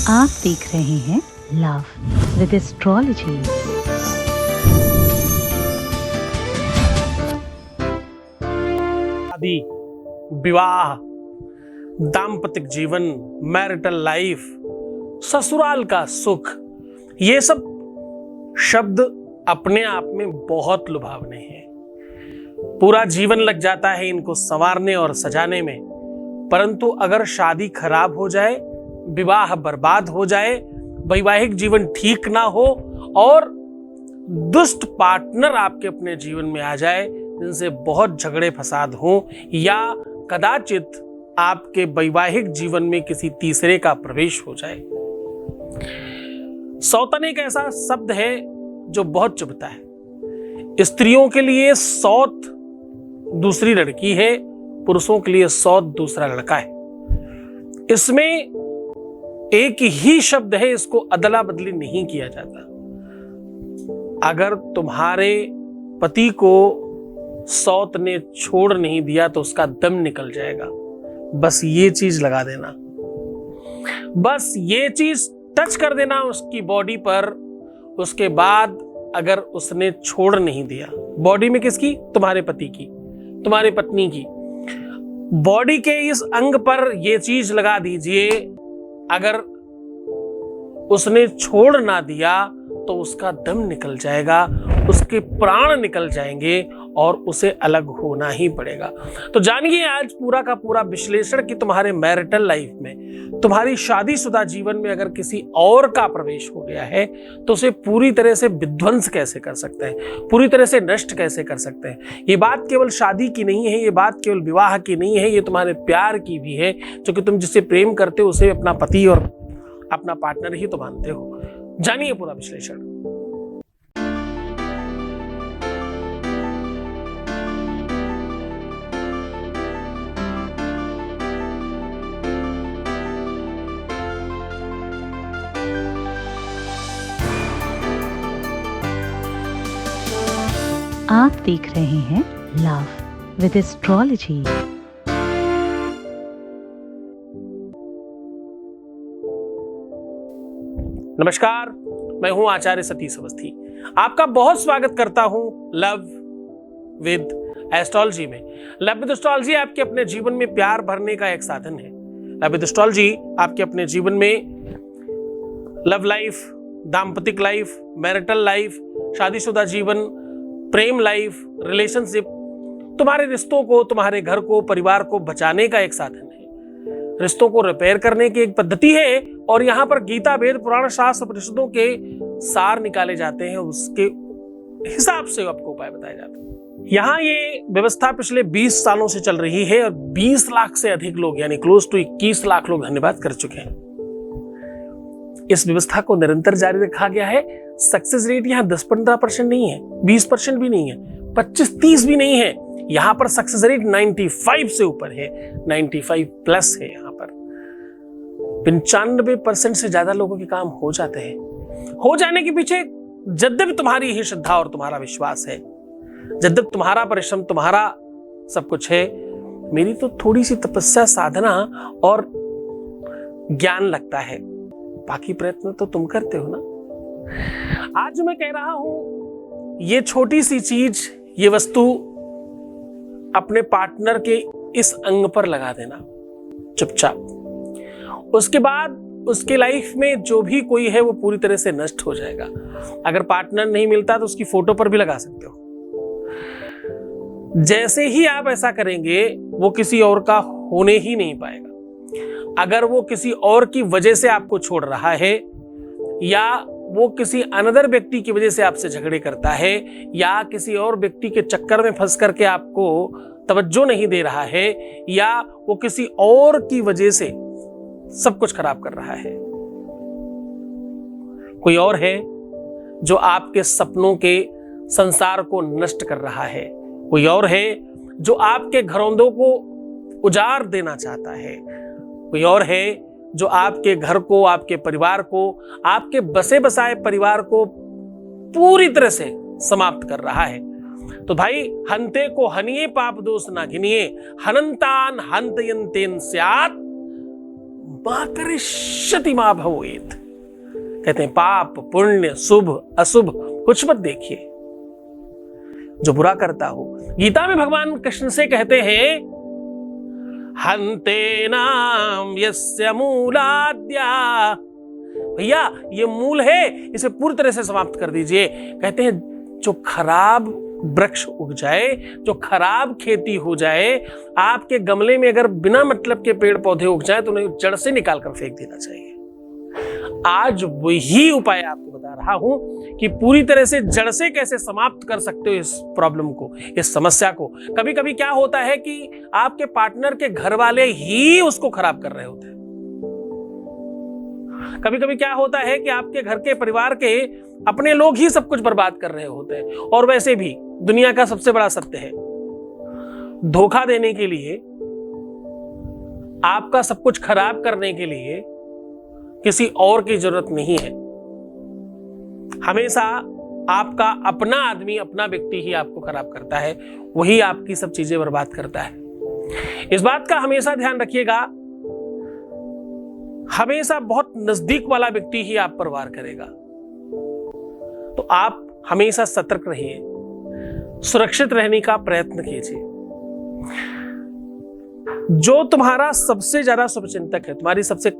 आप देख रहे हैं लव विद एस्ट्रोलॉजी। शादी, विवाह, दाम्पतिक जीवन, मैरिटल लाइफ, ससुराल का सुख, ये सब शब्द अपने आप में बहुत लुभावने हैं। पूरा जीवन लग जाता है इनको संवारने और सजाने में, परंतु अगर शादी खराब हो जाए, विवाह बर्बाद हो जाए, वैवाहिक जीवन ठीक ना हो और दुष्ट पार्टनर आपके अपने जीवन में आ जाए जिनसे बहुत झगड़े फसाद हो, या कदाचित आपके वैवाहिक जीवन में किसी तीसरे का प्रवेश हो जाए। सौतन एक ऐसा शब्द है जो बहुत चुभता है। स्त्रियों के लिए सौत दूसरी लड़की है, पुरुषों के लिए सौत दूसरा लड़का है। इसमें एक ही शब्द है, इसको अदला बदली नहीं किया जाता। अगर तुम्हारे पति को सौत ने छोड़ नहीं दिया तो उसका दम निकल जाएगा। बस ये चीज लगा देना, बस ये चीज टच कर देना उसकी बॉडी पर। उसके बाद अगर उसने छोड़ नहीं दिया, बॉडी में किसकी? तुम्हारे पति की, तुम्हारे पत्नी की बॉडी के इस अंग पर ये चीज लगा दीजिए, अगर उसने छोड़ ना दिया तो उसका दम निकल जाएगा, उसके प्राण निकल जाएंगे और उसे अलग होना ही पड़ेगा। तो जानिए आज पूरा का पूरा विश्लेषण कि तुम्हारे मैरिटल लाइफ में, तुम्हारी शादीशुदा जीवन में अगर किसी और का प्रवेश हो गया है तो उसे पूरी तरह से विध्वंस कैसे कर सकते हैं, पूरी तरह से नष्ट कैसे कर सकते हैं। ये बात केवल शादी की नहीं है, ये बात केवल विवाह की नहीं है, ये तुम्हारे प्यार की भी है। क्योंकि तुम जिससे प्रेम करते हो उसे अपना पति और अपना पार्टनर ही तो मानते हो। जानिए पूरा विश्लेषण। आप देख रहे हैं लव विद एस्ट्रोलॉजी। नमस्कार, मैं हूं आचार्य सतीश अवस्थी। आपका बहुत स्वागत करता हूं लव विद एस्ट्रोलॉजी में। लव विद एस्ट्रोलॉजी आपके अपने जीवन में प्यार भरने का एक साधन है। लव विद एस्ट्रोलॉजी आपके अपने जीवन में लव लाइफ, दाम्पतिक लाइफ, मैरिटल लाइफ, शादीशुदा जीवन, प्रेम लाइफ, रिलेशनशिप, तुम्हारे रिश्तों को, तुम्हारे घर को, परिवार को बचाने का एक साधन है। रिश्तों को रिपेयर करने की एक पद्धति है और यहाँ पर गीता, वेद, पुराण, शास्त्र, उपनिषदों के सार निकाले जाते हैं, उसके हिसाब से आपको उपाय बताए जाते हैं। यहाँ ये व्यवस्था पिछले 20 सालों से चल रही है और 20 लाख से अधिक लोग, यानी क्लोज टू 21 लाख लोग धन्यवाद कर चुके हैं। इस व्यवस्था को निरंतर जारी रखा गया है। सक्सेस रेट यहाँ 10-15% नहीं है, 20% भी नहीं है, 25-30 भी नहीं है। यहाँ पर सक्सेस रेट 95 से ऊपर है, 95 प्लस है। यहाँ पर 95% से ज्यादा लोगों के काम हो जाते हैं। हो जाने के पीछे यद्यपि तुम्हारी ही श्रद्धा और तुम्हारा विश्वास है, यद्यपि तुम्हारा परिश्रम, तुम्हारा सब कुछ है, मेरी तो थोड़ी सी तपस्या, साधना और ज्ञान लगता है। बाकी प्रयत्न तो तुम करते हो ना। आज मैं कह रहा हूं, ये छोटी सी चीज, ये वस्तु अपने पार्टनर के इस अंग पर लगा देना चुपचाप। उसके बाद उसके लाइफ में जो भी कोई है वो पूरी तरह से नष्ट हो जाएगा। अगर पार्टनर नहीं मिलता तो उसकी फोटो पर भी लगा सकते हो। जैसे ही आप ऐसा करेंगे वो किसी और का होने ही नहीं पाएगा। अगर वो किसी और की वजह से आपको छोड़ रहा है, या वो किसी अनदर व्यक्ति की वजह से आपसे झगड़े करता है, या किसी और व्यक्ति के चक्कर में फंस करके आपको तवज्जो नहीं दे रहा है, या वो किसी और की वजह से सब कुछ खराब कर रहा है, कोई और है जो आपके सपनों के संसार को नष्ट कर रहा है, कोई और है जो आपके घरौंदों को उजाड़ देना चाहता है, कोई और है जो आपके घर को, आपके परिवार को, आपके बसे बसाए परिवार को पूरी तरह से समाप्त कर रहा है। तो भाई, हंते को हनिये पाप दोष ना घिनिए, हनंतान हंतयंतेन स्यात् मां करिष्यति मां भवेत्। कहते हैं पाप पुण्य शुभ अशुभ कुछ मत देखिए, जो बुरा करता हो। गीता में भगवान कृष्ण से कहते हैं हन्ते नाम यस्य मूलाद्या, भैया ये मूल है, इसे पूरी तरह से समाप्त कर दीजिए। कहते हैं जो खराब वृक्ष उग जाए, जो खराब खेती हो जाए, आपके गमले में अगर बिना मतलब के पेड़ पौधे उग जाए तो उन्हें जड़ से निकाल कर फेंक देना चाहिए। आज वही उपाय आपको बता रहा हूं कि पूरी तरह से जड़ से कैसे समाप्त कर सकते हो इस प्रॉब्लम को, इस समस्या को। कभी कभी क्या होता है कि आपके पार्टनर के घर वाले ही उसको खराब कर रहे होते हैं। कभी कभी क्या होता है कि आपके घर के परिवार के अपने लोग ही सब कुछ बर्बाद कर रहे होते हैं। और वैसे भी दुनिया का सबसे बड़ा सत्य है, धोखा देने के लिए, आपका सब कुछ खराब करने के लिए किसी और की जरूरत नहीं है। हमेशा आपका अपना आदमी, अपना व्यक्ति ही आपको खराब करता है, वही आपकी सब चीजें बर्बाद करता है। इस बात का हमेशा ध्यान रखिएगा। हमेशा बहुत नजदीक वाला व्यक्ति ही आप पर वार करेगा, तो आप हमेशा सतर्क रहिए, सुरक्षित रहने का प्रयत्न कीजिए। जो तुम्हारा सबसे ज्यादा शुभचिंतक है, तुम्हारी सबसे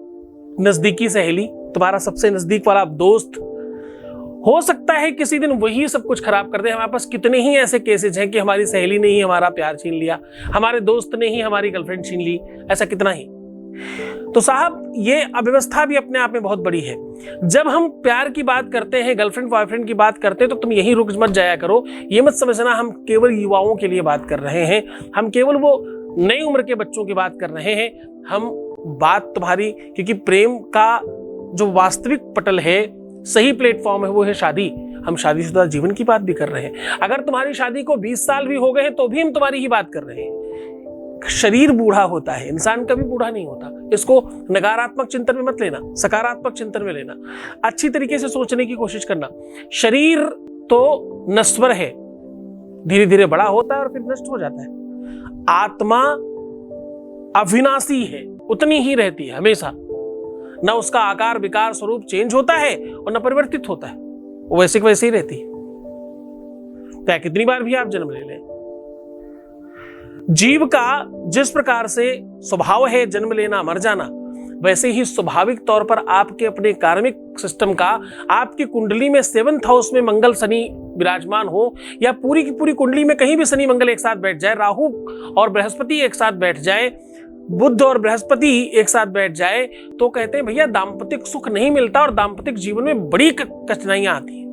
नजदीकी सहेली, तुम्हारा सबसे नजदीक वाला दोस्त, हो सकता है किसी दिन वही सब कुछ खराब कर दे। हमारे पास कितने ही ऐसे केसेस हैं कि हमारी सहेली ने ही हमारा प्यार छीन लिया, हमारे दोस्त ने ही हमारी गर्लफ्रेंड छीन ली, ऐसा कितना ही। तो साहब ये अव्यवस्था भी अपने आप में बहुत बड़ी है। जब हम प्यार की बात करते हैं, गर्लफ्रेंड बॉयफ्रेंड की बात करते हैं, तो तुम यही रुक मत जाया करो। ये मत समझना हम केवल युवाओं के लिए बात कर रहे हैं, हम केवल वो नई उम्र के बच्चों की बात कर रहे हैं। हम बात तुम्हारी, क्योंकि प्रेम का जो वास्तविक पटल है, सही प्लेटफॉर्म है, वो है शादी। हम शादीशुदा जीवन की बात भी कर रहे हैं। अगर तुम्हारी शादी को 20 साल भी हो गए हैं तो भी हम तुम्हारी ही बात कर रहे हैं। शरीर बूढ़ा होता है, इंसान कभी बूढ़ा नहीं होता। इसको नकारात्मक चिंतन में मत लेना, सकारात्मक चिंतन में लेना। अच्छी तरीके से सोचने की कोशिश करना। शरीर तो नश्वर है, धीरे धीरे बड़ा होता है और फिर नष्ट हो जाता है। आत्मा अविनाशी है, उतनी ही रहती है हमेशा। न उसका आकार विकार स्वरूप चेंज होता है और न परिवर्तित होता है, वो वैसे की वैसे ही रहती है। चाहे कितनी बार भी आप जन्म ले लें। जीव का जिस प्रकार से स्वभाव है जन्म लेना मर जाना, वैसे ही स्वाभाविक तौर पर आपके अपने कार्मिक सिस्टम का, आपकी कुंडली में 7th हाउस में मंगल शनि विराजमान हो, या पूरी की पूरी कुंडली में कहीं भी शनि मंगल एक साथ बैठ जाए, राहु और बृहस्पति एक साथ बैठ जाए, बुध और बृहस्पति एक साथ बैठ जाए, तो कहते हैं भैया दाम्पतिक सुख नहीं मिलता और दाम्पतिक जीवन में बड़ी कठिनाइयां आती हैं।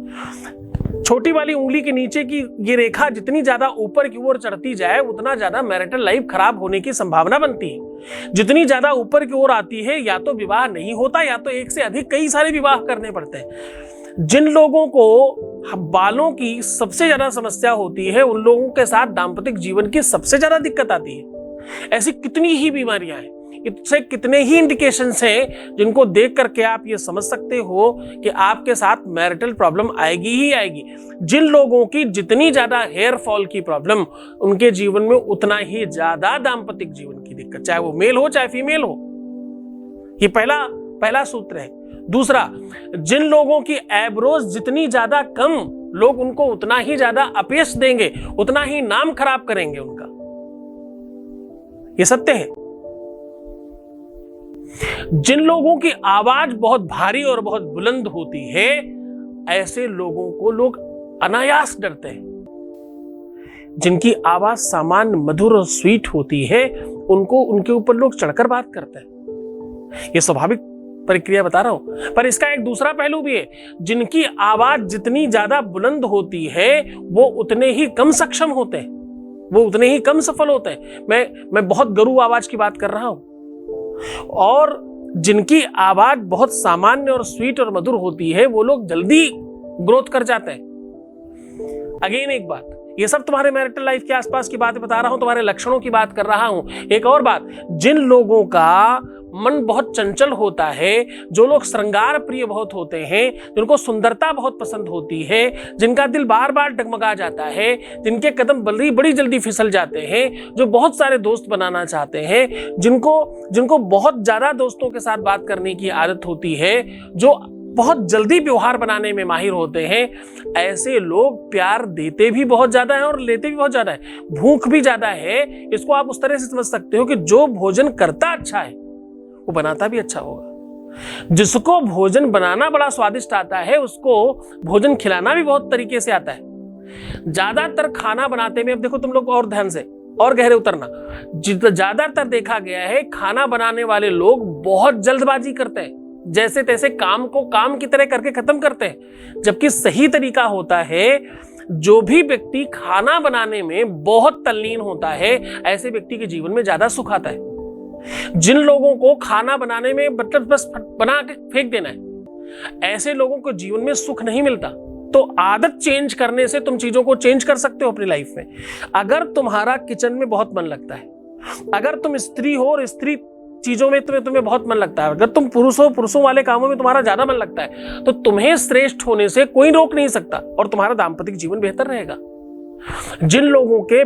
छोटी वाली उंगली के नीचे की ये रेखा जितनी ज्यादा ऊपर की ओर चढ़ती जाए, उतना ज्यादा मैरिटल लाइफ खराब होने की संभावना बनती है। जितनी ज्यादा ऊपर की ओर आती है, या तो विवाह नहीं होता, या तो एक से अधिक कई सारे विवाह करने पड़ते हैं। जिन लोगों को बालों की सबसे ज्यादा समस्या होती है, उन लोगों के साथ दाम्पतिक जीवन की सबसे ज्यादा दिक्कत आती है। ऐसी कितनी ही बीमारियां हैं, इससे कितने ही इंडिकेशंस हैं जिनको देख करके आप ये समझ सकते हो कि आपके साथ मैरिटल प्रॉब्लम आएगी ही आएगी। जिन लोगों की जितनी ज्यादा हेयर फॉल की प्रॉब्लम, उनके जीवन में उतना ही ज्यादा दाम्पतिक जीवन की दिक्कत, चाहे वो मेल हो चाहे फीमेल हो। ये पहला सूत्र है। दूसरा, जिन लोगों की एब्रोज जितनी ज्यादा कम, लोग उनको उतना ही ज्यादा अपयश देंगे, उतना ही नाम खराब करेंगे उनका। ये सत्य है। जिन लोगों की आवाज बहुत भारी और बहुत बुलंद होती है, ऐसे लोगों को लोग अनायास डरते हैं। जिनकी आवाज सामान्य मधुर और स्वीट होती है, उनको उनके ऊपर लोग चढ़कर बात करते हैं। ये स्वाभाविक प्रक्रिया बता रहा हूं। पर इसका एक दूसरा पहलू भी है। जिनकी आवाज जितनी ज्यादा बुलंद होती है, वो उतने ही कम सक्षम होते हैं, वो उतने ही कम सफल होते हैं। मैं बहुत गरू आवाज की बात कर रहा हूं। और जिनकी आवाज बहुत सामान्य और स्वीट और मधुर होती है, वो लोग जल्दी ग्रोथ कर जाते हैं। अगेन एक बात, ये सब तुम्हारे मैरिटल लाइफ के आसपास की बातें बता रहा हूं, तुम्हारे लक्षणों की बात कर रहा हूं। एक और बात, जिन लोगों का मन बहुत चंचल होता है, जो लोग श्रृंगार प्रिय बहुत होते हैं, जिनको सुंदरता बहुत पसंद होती है, जिनका दिल बार बार डगमगा जाता है, जिनके कदम बड़ी जल्दी फिसल जाते हैं, जो बहुत सारे दोस्त बनाना चाहते हैं, जिनको बहुत ज्यादा दोस्तों के साथ बात करने की आदत होती है, जो बहुत जल्दी व्यवहार बनाने में माहिर होते हैं, ऐसे लोग प्यार देते भी बहुत ज्यादा है और लेते भी बहुत ज्यादा है। भूख भी ज्यादा है। इसको आप उस तरह से समझ सकते हो कि जो भोजन करता अच्छा है वो बनाता भी अच्छा होगा। जिसको भोजन बनाना बड़ा स्वादिष्ट आता है, उसको भोजन खिलाना भी बहुत तरीके से आता है। ज्यादातर खाना बनाते में, अब देखो तुम लोग और ध्यान से और गहरे उतरना, ज्यादातर देखा गया है खाना बनाने वाले लोग बहुत जल्दबाजी करते हैं, जैसे तैसे काम को काम की तरह करके खत्म करते हैं। जबकि सही तरीका होता है, जो भी व्यक्ति खाना बनाने में बहुत तल्लीन होता है, ऐसे व्यक्ति के जीवन में ज्यादा सुख आता है। जिन लोगों को खाना बनाने में मतलब बस बना के फेंक देना है, ऐसे लोगों को जीवन में सुख नहीं मिलता। तो आदत चेंज करने से तुम चीजों को चेंज कर सकते हो अपनी लाइफ में। अगर तुम्हारा किचन में बहुत मन लगता है, अगर तुम स्त्री हो और स्त्री चीजों में तुम्हें बहुत मन लगता है, अगर तुम पुरुष हो, पुरुषों वाले कामों में तुम्हारा ज्यादा मन लगता है, तो तुम्हें श्रेष्ठ होने से कोई रोक नहीं सकता और तुम्हारा दाम्पतिक जीवन बेहतर रहेगा। जिन लोगों के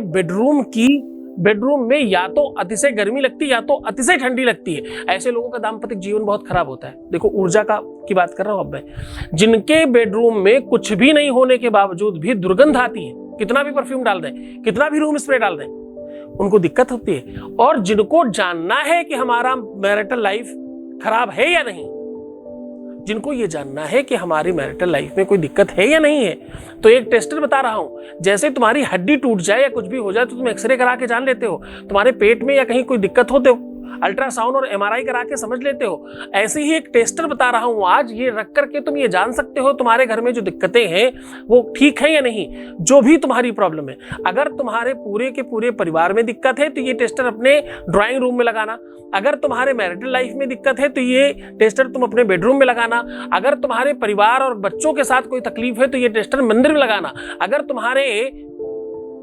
बेडरूम में या तो अतिशय गर्मी लगती है या तो अतिशय ठंडी लगती है, ऐसे लोगों का दाम्पतिक जीवन बहुत खराब होता है। देखो ऊर्जा की बात कर रहा हूं अब मैं। जिनके बेडरूम में कुछ भी नहीं होने के बावजूद भी दुर्गंध आती है, कितना भी परफ्यूम डाल दें, कितना भी रूम स्प्रे डाल दें, उनको दिक्कत होती है। और जिनको जानना है कि हमारा मैरिटल लाइफ खराब है या नहीं, जिनको ये जानना है कि हमारी मैरिटल लाइफ में कोई दिक्कत है या नहीं है, तो एक टेस्टर बता रहा हूं। जैसे तुम्हारी हड्डी टूट जाए या कुछ भी हो जाए तो तुम एक्सरे करा के जान लेते हो, तुम्हारे पेट में या कहीं कोई दिक्कत हो तो अल्ट्रासाउंड और एमआरआई करा के समझ लेते हो। ऐसे ही एक टेस्टर बता रहा हूं आज, ये रख करके तुम ये जान सकते हो तुम्हारे घर में जो दिक्कतें हैं वो ठीक है या नहीं। जो भी तुम्हारी प्रॉब्लम है, अगर तुम्हारे पूरे के पूरे परिवार में दिक्कत है तो ये टेस्टर अपने ड्राइंग रूम में लगाना। अगर तुम्हारे मैरिटल लाइफ में दिक्कत है तो ये टेस्टर तुम अपने बेडरूम में लगाना। अगर तुम्हारे परिवार और बच्चों के साथ कोई तकलीफ है तो ये टेस्टर मंदिर में लगाना। अगर तुम्हारे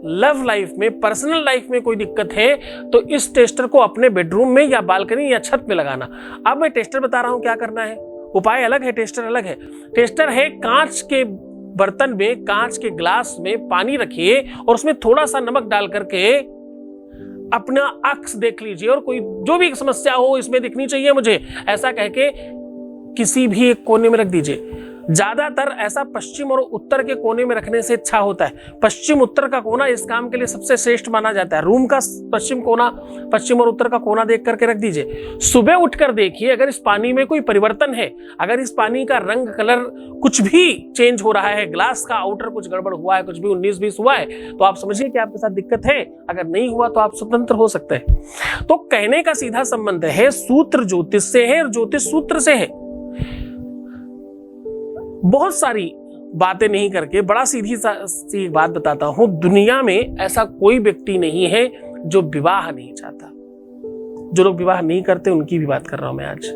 लव लाइफ में, पर्सनल लाइफ में कोई दिक्कत है तो इस टेस्टर को अपने बेडरूम में या बालकनी या छत में लगाना। अब मैं टेस्टर बता रहा हूं क्या करना है। उपाय अलग है, टेस्टर अलग है। टेस्टर है कांच के बर्तन में, कांच के ग्लास में पानी रखिए और उसमें थोड़ा सा नमक डाल करके अपना अक्स देख लीजिए और कोई जो भी समस्या हो इसमें दिखनी चाहिए मुझे, ऐसा कह के किसी भी एक कोने में रख दीजिए। ज्यादातर ऐसा पश्चिम और उत्तर के कोने में रखने से अच्छा होता है। पश्चिम उत्तर का कोना इस काम के लिए सबसे श्रेष्ठ माना जाता है। रूम का पश्चिम और उत्तर का कोना देख करके रख दीजिए। सुबह उठकर देखिए अगर इस पानी में कोई परिवर्तन है, अगर इस पानी का रंग, कलर कुछ भी चेंज हो रहा है, ग्लास का आउटर कुछ गड़बड़ हुआ है, कुछ भी 19-20 हुआ है, तो आप समझिए कि आपके साथ दिक्कत है। अगर नहीं हुआ तो आप स्वतंत्र हो सकते हैं। तो कहने का सीधा संबंध है, सूत्र ज्योतिष से है और ज्योतिष सूत्र से है। बहुत सारी बातें नहीं करके बड़ा सीधी सी बात बताता हूं, दुनिया में ऐसा कोई व्यक्ति नहीं है जो विवाह नहीं चाहता। जो लोग विवाह नहीं करते उनकी भी बात कर रहा हूं मैं आज।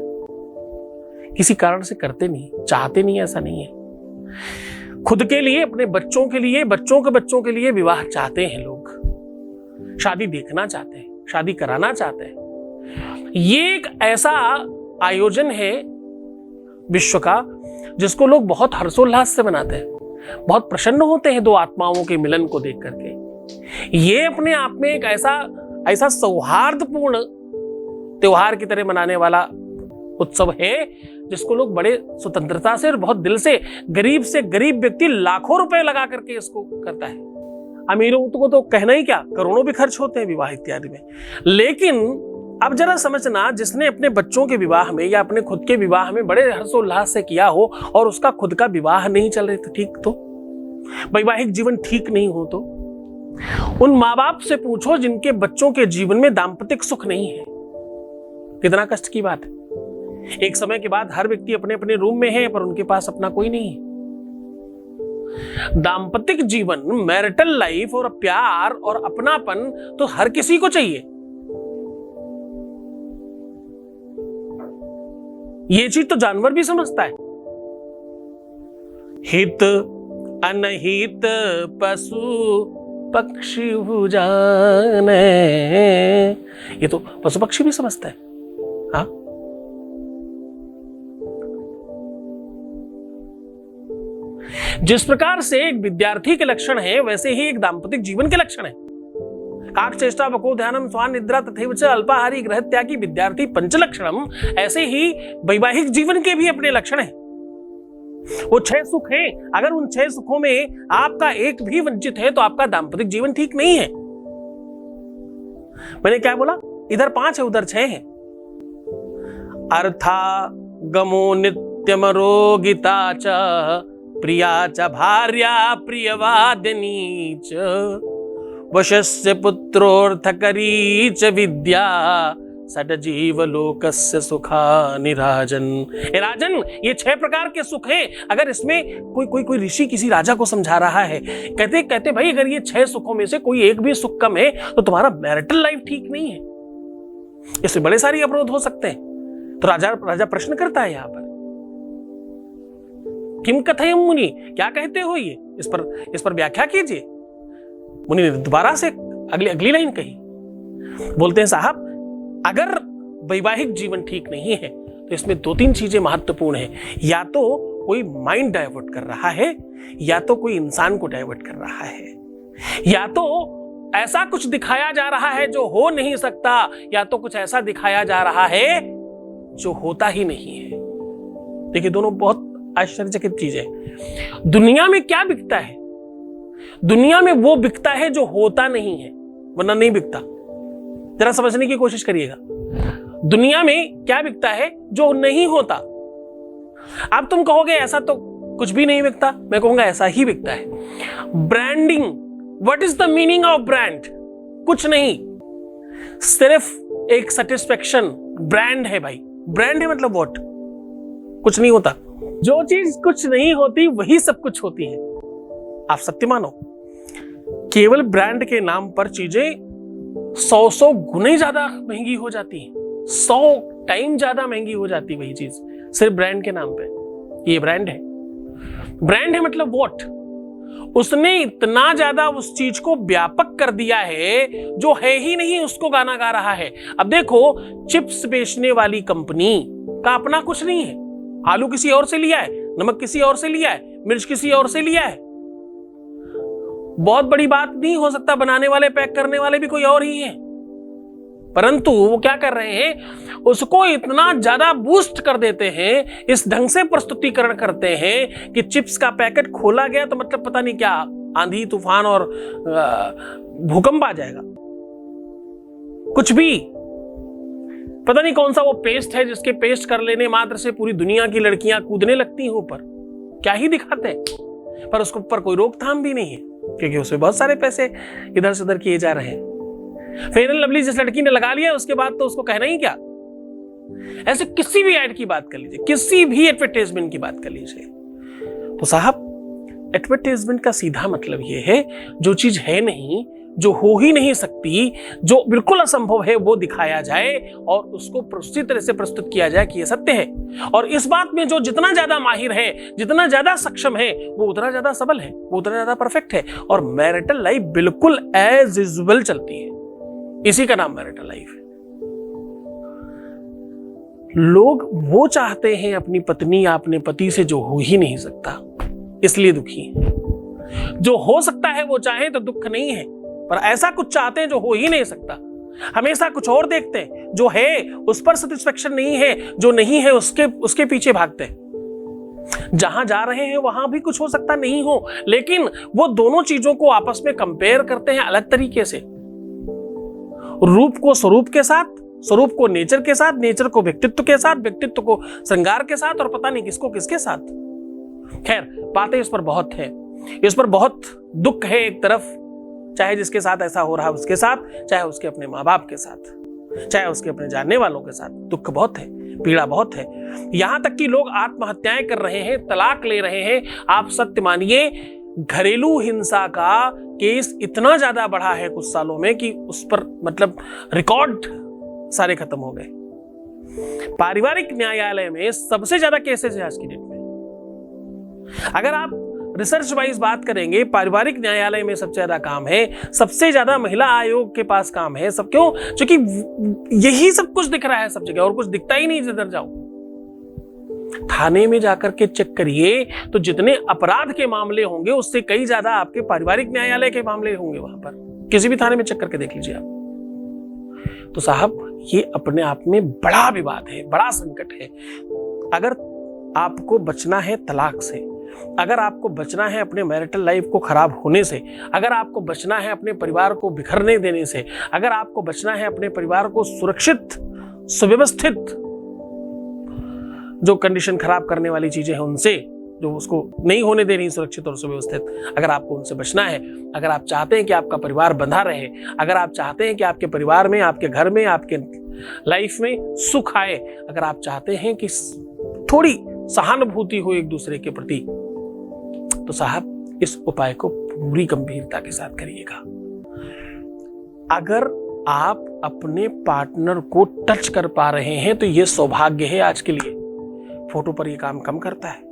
किसी कारण से करते नहीं, चाहते नहीं, ऐसा नहीं है। खुद के लिए, अपने बच्चों के लिए, बच्चों के बच्चों के लिए विवाह चाहते हैं लोग। शादी देखना चाहते हैं, शादी कराना चाहते हैं। ये एक ऐसा आयोजन है विश्व का जिसको लोग बहुत हर्षोल्लास से मनाते हैं, बहुत प्रसन्न होते हैं दो आत्माओं के मिलन को देख करके। ये अपने आप में एक ऐसा सौहार्दपूर्ण त्योहार की तरह मनाने वाला उत्सव है जिसको लोग बड़े स्वतंत्रता से और बहुत दिल से गरीब व्यक्ति लाखों रुपए लगा करके इसको करता है। अमीरों को तो कहना ही क्या, करोड़ों भी खर्च होते हैं विवाह इत्यादि में। लेकिन अब जरा समझना, जिसने अपने बच्चों के विवाह में या अपने खुद के विवाह में बड़े हर्षोल्लास से किया हो और उसका खुद का विवाह नहीं चल रहे, तो ठीक, तो वैवाहिक जीवन ठीक नहीं हो, तो उन माँ बाप से पूछो जिनके बच्चों के जीवन में दाम्पतिक सुख नहीं है। कितना कष्ट की बात है। एक समय के बाद हर व्यक्ति अपने अपने रूम में है पर उनके पास अपना कोई नहीं है। दाम्पतिक जीवन, मैरिटल लाइफ और प्यार और अपनापन तो हर किसी को चाहिए। ये चीज तो जानवर भी समझता है। हित अनहित पशु पक्षी जाने, ये तो पशु पक्षी भी समझता है। हाँ, जिस प्रकार से एक विद्यार्थी के लक्षण है वैसे ही एक दाम्पतिक जीवन के लक्षण है। काक चेष्टा बको ध्यानम स्वान निद्रा तथैव च अल्पाहारी ग्रह त्यागी विद्यार्थी पंचलक्षणम, ऐसे ही वैवाहिक जीवन के भी अपने लक्षण हैं। वो 6 सुख हैं, अगर उन 6 सुखों में आपका एक भी वंचित है तो आपका दाम्पतिक जीवन ठीक नहीं है। मैंने क्या बोला, इधर 5 है उधर 6 है। अर्था गमो नित्यमरोगिता च प्रिया च भार्या प्रियवादिनी च वशस्य पुत्रोर्थकरी च विद्या सडजीव लोकस्य सुखा निराजन। ए राजन, ये 6 प्रकार के सुख हैं। अगर इसमें कोई ऋषि किसी राजा को समझा रहा है, कहते भाई अगर ये 6 सुखों में से कोई एक भी सुख कम है तो तुम्हारा मैरिटल लाइफ ठीक नहीं है, इसमें बड़े सारे अवरोध हो सकते हैं। तो राजा प्रश्न करता है यहाँ पर, किम कथयम मुनि, क्या कहते हो ये, इस पर व्याख्या कीजिए। मुनि ने दोबारा से अगली लाइन कही। बोलते हैं साहब, अगर वैवाहिक जीवन ठीक नहीं है तो इसमें 2-3 चीजें महत्वपूर्ण है। या तो कोई माइंड डाइवर्ट कर रहा है, या तो कोई इंसान को डाइवर्ट कर रहा है, या तो ऐसा कुछ दिखाया जा रहा है जो हो नहीं सकता, या तो कुछ ऐसा दिखाया जा रहा है जो होता ही नहीं है। देखिए, दोनों बहुत आश्चर्यचकित चीज है। दुनिया में क्या बिकता है? दुनिया में वो बिकता है जो होता नहीं है, वरना नहीं बिकता। जरा समझने की कोशिश करिएगा, दुनिया में क्या बिकता है जो नहीं होता। अब तुम कहोगे ऐसा तो कुछ भी नहीं बिकता, मैं कहूंगा ऐसा ही बिकता है। Branding, what is the meaning of brand? कुछ नहीं, सिर्फ एक सेटिस्फेक्शन। ब्रांड है भाई, ब्रांड है मतलब व्हाट? कुछ नहीं होता। जो चीज कुछ नहीं होती वही सब कुछ होती है। आप सत्य मानो, केवल ब्रांड के नाम पर चीजें 100 गुने ज्यादा महंगी हो जाती है, 100 टाइम ज्यादा महंगी हो जाती है वही चीज, सिर्फ ब्रांड के नाम पे। ये ब्रांड है। ब्रांड है मतलब व्हाट? उसने इतना ज्यादा उस चीज को व्यापक कर दिया है जो है ही नहीं, उसको गाना गा रहा है। अब देखो, चिप्स बेचने वाली कंपनी का अपना कुछ नहीं है। आलू किसी और से लिया है, नमक किसी और से लिया है, मिर्च किसी और से लिया है। बहुत बड़ी बात नहीं हो सकता, बनाने वाले पैक करने वाले भी कोई और ही हैं, परंतु वो क्या कर रहे हैं, उसको इतना ज्यादा बूस्ट कर देते हैं, इस ढंग से प्रस्तुतिकरण करते हैं कि चिप्स का पैकेट खोला गया तो मतलब पता नहीं क्या आंधी तूफान और भूकंप आ जाएगा। कुछ भी पता नहीं कौन सा वो पेस्ट है जिसके पेस्ट कर लेने मात्र से पूरी दुनिया की लड़कियां कूदने लगती हैं ऊपर। क्या ही दिखाते हैं, पर उसके ऊपर कोई रोकथाम भी नहीं है क्योंकि उसमें बहुत सारे पैसे इधर से उधर किए जा रहे हैं। फेयर एंड लवली जिस लड़की ने लगा लिया उसके बाद तो उसको कहना ही क्या। ऐसे किसी भी ऐड की बात कर लीजिए, किसी भी एडवर्टाइजमेंट की बात कर लीजिए, तो साहब एडवर्टाइजमेंट का सीधा मतलब यह है जो चीज है नहीं, जो हो ही नहीं सकती, जो बिल्कुल असंभव है, वो दिखाया जाए और उसको उसी तरह से प्रस्तुत किया जाए कि यह सत्य है। और इस बात में जो जितना ज्यादा माहिर है, जितना ज्यादा सक्षम है, वो उतना ज्यादा सबल है, वो उतना ज्यादा परफेक्ट है। और मैरिटल लाइफ बिल्कुल एज यूजुअल चलती है। इसी का नाम मैरिटल लाइफ है। लोग वो चाहते हैं अपनी पत्नी या अपने पति से जो हो ही नहीं सकता, इसलिए दुखी है। जो हो सकता है वो चाहे तो दुख नहीं है, पर ऐसा कुछ चाहते हैं जो हो ही नहीं सकता। हमेशा कुछ और देखते हैं, जो है उस पर सेटिस्फेक्शन नहीं है, जो नहीं है उसके पीछे भागते हैं। जहां जा रहे हैं वहां भी कुछ हो सकता नहीं हो, लेकिन वो दोनों चीजों को आपस में कंपेयर करते हैं अलग तरीके से। रूप को स्वरूप के साथ, स्वरूप को नेचर के साथ, नेचर को व्यक्तित्व के साथ, व्यक्तित्व को श्रृंगार के साथ, और पता नहीं किसको किसके साथ। खैर, बातें इस पर बहुत है, इस पर बहुत दुख है एक तरफ, चाहे जिसके साथ ऐसा हो रहा है उसके साथ, चाहे उसके अपने माँ बाप के साथ, चाहे उसके अपने जानने वालों के साथ। दुख बहुत है, पीड़ा बहुत है। यहां तक कि लोग आत्महत्याएं कर रहे हैं, तलाक ले रहे हैं। आप सत्य मानिए, घरेलू हिंसा का केस इतना ज्यादा बढ़ा है कुछ सालों में कि उस पर मतलब रिकॉर्ड सारे खत्म हो गए। पारिवारिक न्यायालय में सबसे ज्यादा केसेस है आज की डेट में। अगर आप रिसर्च वाइज बात करेंगे, पारिवारिक न्यायालय में सबसे ज्यादा काम है, सबसे ज्यादा महिला आयोग के पास काम है। सब क्यों? क्योंकि यही सब कुछ दिख रहा है सब जगह, और कुछ दिखता ही नहीं जिधर जाओ। थाने में जाकर के चेक करिए तो जितने अपराध के मामले होंगे उससे कई ज्यादा आपके पारिवारिक न्यायालय के मामले होंगे वहां पर। किसी भी थाने में चेक करके देख लीजिए आप। तो साहब ये अपने आप में बड़ा विवाद है, बड़ा संकट है। अगर आपको बचना है तलाक से, अगर आपको बचना है अपने मैरिटल लाइफ को खराब होने से, अगर आपको बचना है अपने परिवार को बिखरने देने से, अगर आपको बचना है अपने परिवार को सुरक्षित सुव्यवस्थित जो कंडीशन खराब करने वाली चीजें हैं उनसे, जो उसको नहीं होने दे रही सुरक्षित और सुव्यवस्थित, अगर आपको उनसे बचना है, अगर आप चाहते हैं कि आपका परिवार बंधा रहे, अगर आप चाहते हैं कि आपके परिवार में, आपके घर में, आपके लाइफ में सुख आए, अगर आप चाहते हैं कि थोड़ी सहानुभूति हो एक दूसरे के प्रति, तो साहब इस उपाय को पूरी गंभीरता के साथ करिएगा। अगर आप अपने पार्टनर को टच कर पा रहे हैं तो यह सौभाग्य है आज के लिए। फोटो पर यह काम कम करता है।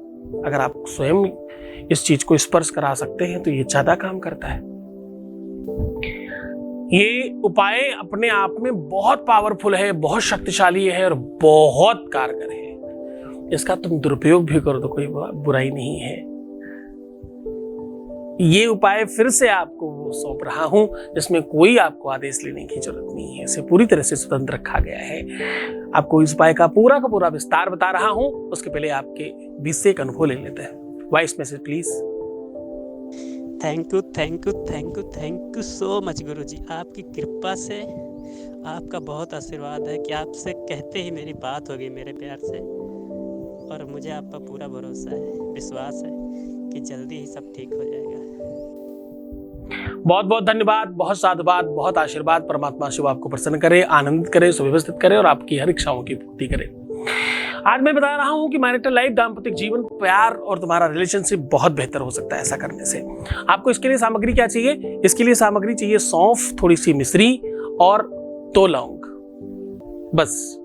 अगर आप स्वयं इस चीज को स्पर्श करा सकते हैं तो यह ज्यादा काम करता है। ये उपाय अपने आप में बहुत पावरफुल है, बहुत शक्तिशाली है और बहुत कारगर है। इसका तुम दुरुपयोग भी करो तो कोई बुराई नहीं है। ये उपाय फिर से आपको वो सौंप रहा हूं जिसमें कोई आपको आदेश लेने की जरूरत नहीं है, इसे पूरी तरह से स्वतंत्र रखा गया है। आपको इस उपाय का पूरा विस्तार बता रहा हूं, उसके पहले आपके 20 से एक अनुभव ले लेते हैं। Voice message please. Thank you so much Guruji. आपकी कृपा से, आपका बहुत आशीर्वाद है कि आपसे कहते ही मेरी बात हो गई मेरे प्यार से, और मुझे आप पर पूरा भरोसा है, विश्वास है कि जल्दी ही सब ठीक हो जाएगा। बहुत बहुत धन्यवाद, बहुत साधुवाद, बहुत आशीर्वाद। परमात्मा शिव आपको प्रसन्न करे, आनंदित करे, सुव्यवस्थित करे और आपकी हर इच्छाओं की पूर्ति करे। आज मैं बता रहा हूं कि मैरिटल लाइफ, दाम्पत्य जीवन, प्यार और तुम्हारा रिलेशनशिप बहुत बेहतर हो सकता है ऐसा करने से। आपको इसके लिए सामग्री क्या चाहिए? इसके लिए सामग्री चाहिए सौंफ, थोड़ी सी मिश्री और 2 लौंग, बस।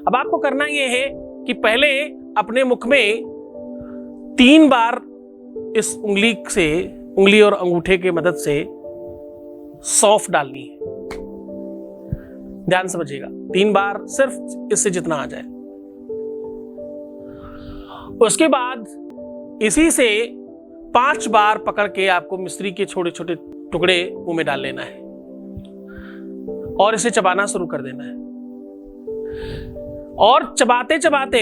अब आपको करना यह है कि पहले अपने मुख में 3 बार इस उंगली और अंगूठे की मदद से सौंफ डालनी है। ध्यान समझिएगा, 3 बार, सिर्फ इससे जितना आ जाए। उसके बाद इसी से 5 बार पकड़ के आपको मिश्री के छोटे छोटे टुकड़े मुंह में डाल लेना है और इसे चबाना शुरू कर देना है। और चबाते चबाते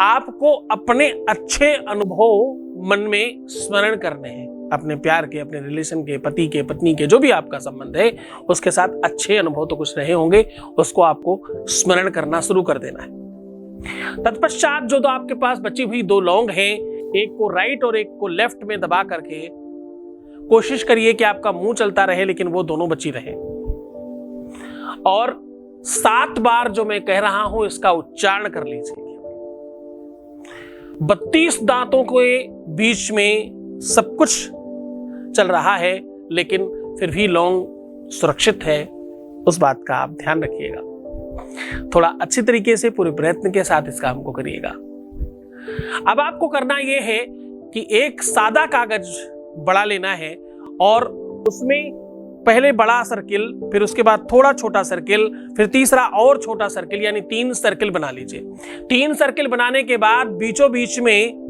आपको अपने अच्छे अनुभव मन में स्मरण करने हैं, अपने प्यार के, अपने रिलेशन के, पति के, पत्नी के, जो भी आपका संबंध है उसके साथ अच्छे अनुभव तो कुछ रहे होंगे, उसको आपको स्मरण करना शुरू कर देना है। तत्पश्चात जो तो आपके पास बची हुई 2 लौंग हैं, एक को राइट और एक को लेफ्ट में दबा करके कोशिश करिए कि आपका मुंह चलता रहे लेकिन वो दोनों बची रहे। और 7 बार जो मैं कह रहा हूं इसका उच्चारण कर लीजिए। 32 दांतों के बीच में सब कुछ चल रहा है लेकिन फिर भी लौंग सुरक्षित है, उस बात का आप ध्यान रखिएगा। थोड़ा अच्छी तरीके से पूरे प्रयत्न के साथ इस काम को करिएगा। अब आपको करना यह है कि एक सादा कागज बड़ा लेना है और उसमें पहले बड़ा सर्किल, फिर उसके बाद थोड़ा छोटा सर्किल, फिर तीसरा और छोटा सर्किल, यानी 3 सर्किल बना लीजिए। 3 सर्किल बनाने के बाद बीचों बीच में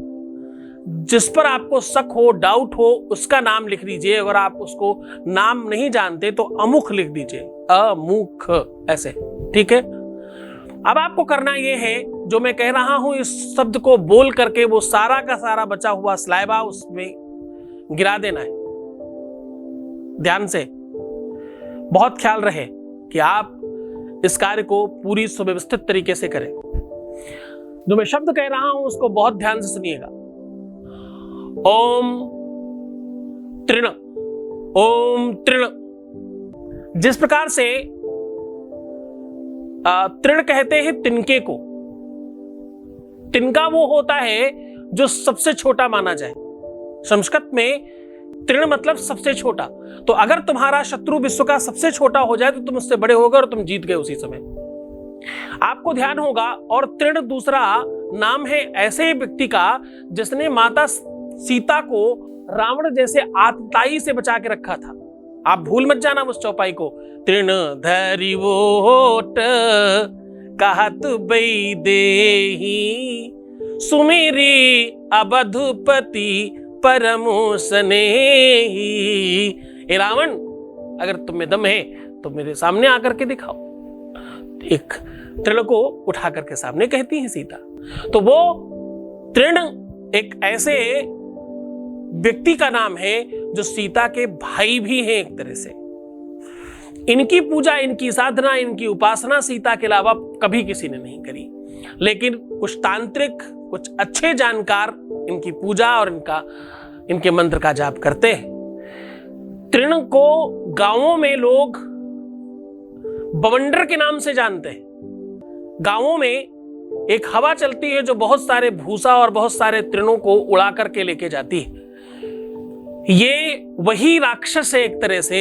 जिस पर आपको शक हो, डाउट हो, उसका नाम लिख दीजिए। अगर आप उसको नाम नहीं जानते तो अमुख लिख दीजिए, अमुख, ऐसे, ठीक है। अब आपको करना यह है, जो मैं कह रहा हूं इस शब्द को बोल करके वो सारा का सारा बचा हुआ स्लाइबा उसमें गिरा देना है। ध्यान से, बहुत ख्याल रहे कि आप इस कार्य को पूरी सुव्यवस्थित तरीके से करें। जो मैं शब्द कह रहा हूं उसको बहुत ध्यान से सुनिएगा। ओम तृण, ओम तृण। जिस प्रकार से तृण कहते हैं तिनके को, तिनका वो होता है जो सबसे छोटा माना जाए। संस्कृत में तृण मतलब सबसे छोटा। तो अगर तुम्हारा शत्रु विश्व का सबसे छोटा हो जाए तो तुम उससे बड़े हो गए और तुम जीत गए उसी समय। आपको ध्यान होगा। और तृण दूसरा नाम है ऐसे व्यक्ति का जिसने माता सीता को रावण जैसे आतताई से बचा के रखा था। आप भूल मत जाना उस चौपाई को। तृण धरि वोट कहत बई देही, सुमेरी अवधुपति परमो स्नेही। ए रावण, अगर तुम में दम है तो मेरे सामने आकर के दिखाओ। एक तृण को उठा करके सामने कहती है सीता। तो वो तृण एक ऐसे व्यक्ति का नाम है जो सीता के भाई भी हैं एक तरह से। इनकी पूजा, इनकी साधना, इनकी उपासना सीता के अलावा कभी किसी ने नहीं करी। लेकिन कुछ तांत्रिक, कुछ अच्छे जानकार इनकी पूजा और इनके मंत्र का जाप करते हैं। तृण को गांवों में लोग बवंडर के नाम से जानते हैं। गांवों में एक हवा चलती है जो बहुत सारे भूसा और बहुत सारे तृणों को उड़ा करके लेके जाती है। ये वही राक्षस है एक तरह से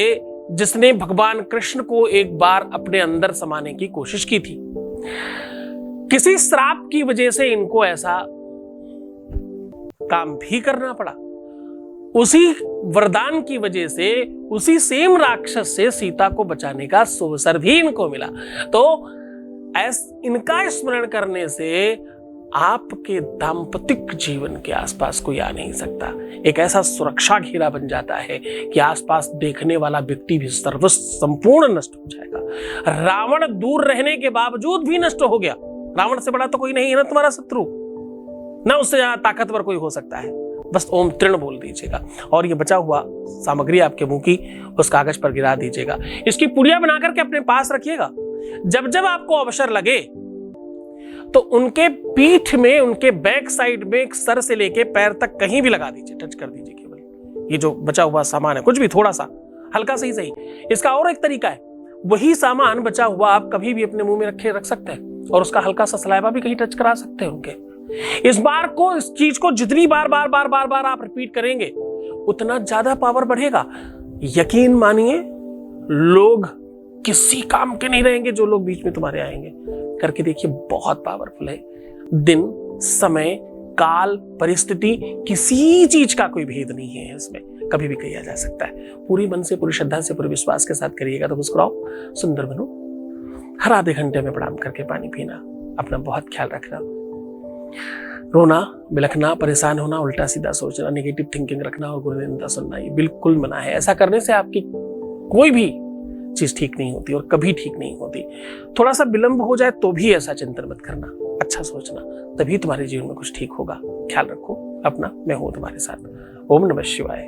जिसने भगवान कृष्ण को एक बार अपने अंदर समाने की कोशिश की थी। किसी श्राप की वजह से इनको ऐसा काम भी करना पड़ा। उसी वरदान की वजह से, उसी सेम राक्षस से सीता को बचाने का अवसर भी इनको मिला। तो इनका स्मरण करने से आपके दाम्पतिक जीवन के आसपास कोई आ नहीं सकता। एक ऐसा सुरक्षा घेरा बन जाता है कि आसपास देखने वाला व्यक्ति भी संपूर्ण नष्ट हो जाएगा। रावण दूर रहने के बावजूद भी नष्ट हो गया। रावण से बड़ा तो कोई नहीं है ना तुम्हारा शत्रु, ना उससे ज्यादा ताकतवर कोई हो सकता है। बस ओम तृण बोल दीजिएगा और ये बचा हुआ सामग्री आपके मुंह की उस कागज पर गिरा दीजिएगा। इसकी पुड़िया बना करके अपने पास रखिएगा। जब जब आपको अवसर लगे तो उनके पीठ में, उनके बैक साइड में, सर से लेके पैर तक कहीं भी लगा दीजिए, टच कर दीजिए केवल। ये जो बचा हुआ सामान है, कुछ भी थोड़ा सा, हल्का सा ही सही। इसका और एक तरीका है, वही सामान बचा हुआ आप कभी भी अपने मुंह में रख सकते हैं और उसका हल्का सा सलाइवा भी कहीं टच करा सकते हैं उनके। इस चीज को जितनी बार आप रिपीट करेंगे उतना ज्यादा पावर बढ़ेगा। यकीन मानिए, लोग किसी काम के नहीं रहेंगे जो लोग बीच में तुम्हारे आएंगे। करके देखिए, बहुत पावरफुल है। दिन, समय, काल, परिस्थिति, किसी चीज का कोई भेद नहीं है इसमें, कभी भी किया जा सकता है। पूरी मन से, पूरी श्रद्धा से, पूरे विश्वास के साथ करिएगा तो मुस्कुराओ, सुंदर बनो। हर आधे घंटे में प्रणाम करके पानी पीना, अपना बहुत ख्याल रखना। रोना, बिलखना, परेशान होना, उल्टा सीधा सोचना, नेगेटिव थिंकिंग रखना और गुरुनिंदा सुनना, ये बिल्कुल मना है। ऐसा करने से आपकी कोई भी चीज ठीक नहीं होती और कभी ठीक नहीं होती। थोड़ा सा विलंब हो जाए तो भी ऐसा चिंतन मत करना, अच्छा सोचना, तभी तुम्हारे जीवन में कुछ ठीक होगा। ख्याल रखो अपना, मैं हूं तुम्हारे साथ। ओम नमः शिवाय।